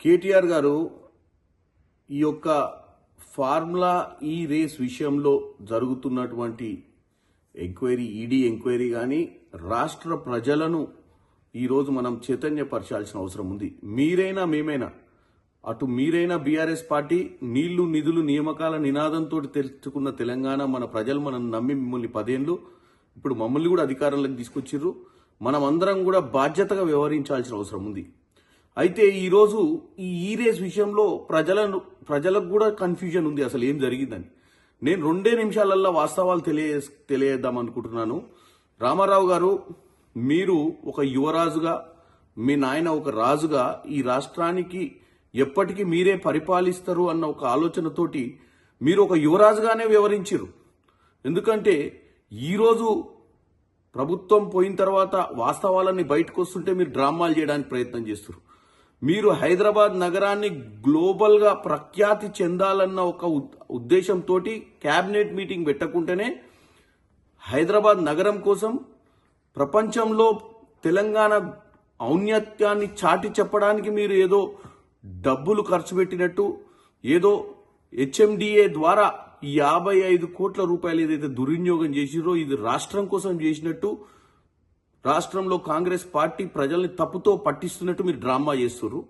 కేటీఆర్ గారు ఈ యొక్క ఫార్ములా ఈ రేస్ విషయంలో జరుగుతున్నటువంటి ఈడీ ఎంక్వైరీ కానీ రాష్ట్ర ప్రజలను ఈరోజు మనం చైతన్యపరచాల్సిన అవసరం ఉంది. మీరైనా మేమైనా, అటు మీరైనా బీఆర్ఎస్ పార్టీ నీళ్లు నిధులు నియామకాల నినాదంతో తెచ్చుకున్న తెలంగాణ మన ప్రజలు మనం నమ్మి మిమ్మల్ని 10 ఏళ్ళు ఇప్పుడు మమ్మల్ని కూడా అధికారంలోకి తీసుకొచ్చిర్రు. మనం అందరం కూడా బాధ్యతగా వ్యవహరించాల్సిన అవసరం ఉంది. అయితే ఈరోజు ఈ రేస్ విషయంలో ప్రజలకు కూడా కన్ఫ్యూజన్ ఉంది, అసలు ఏం జరిగిందని. నేను 2 నిమిషాలల్లో వాస్తవాలు తెలియజేద్దాం అనుకుంటున్నాను. రామారావు గారు, మీరు ఒక యువరాజుగా, మీ నాయన ఒక రాజుగా ఈ రాష్ట్రానికి ఎప్పటికీ మీరే పరిపాలిస్తారు అన్న ఒక ఆలోచనతోటి మీరు ఒక యువరాజుగానే వ్యవహరించారు. ఎందుకంటే ఈరోజు ప్రభుత్వం పోయిన తర్వాత వాస్తవాలన్నీ బయటకు వస్తుంటే మీరు డ్రామాలు చేయడానికి ప్రయత్నం చేస్తారు. మీరు హైదరాబాద్ నగరాన్ని గ్లోబల్గా ప్రఖ్యాతి చెందాలన్న ఒక ఉద్దేశంతో క్యాబినెట్ మీటింగ్ పెట్టకుంటేనే హైదరాబాద్ నగరం కోసం ప్రపంచంలో తెలంగాణ ఔన్నత్యాన్ని చాటి చెప్పడానికి మీరు ఏదో డబ్బులు ఖర్చు పెట్టినట్టు, ఏదో హెచ్ఎండిఏ ద్వారా 55 కోట్ల రూపాయలు ఏదైతే దుర్వినియోగం చేసిరో ఇది రాష్ట్రం కోసం చేసినట్టు, రాష్ట్రంలో కాంగ్రెస్ పార్టీ ప్రజల్ని తప్పుతో పట్టిస్తున్నట్టు మీరు డ్రామా చేస్తున్నారు.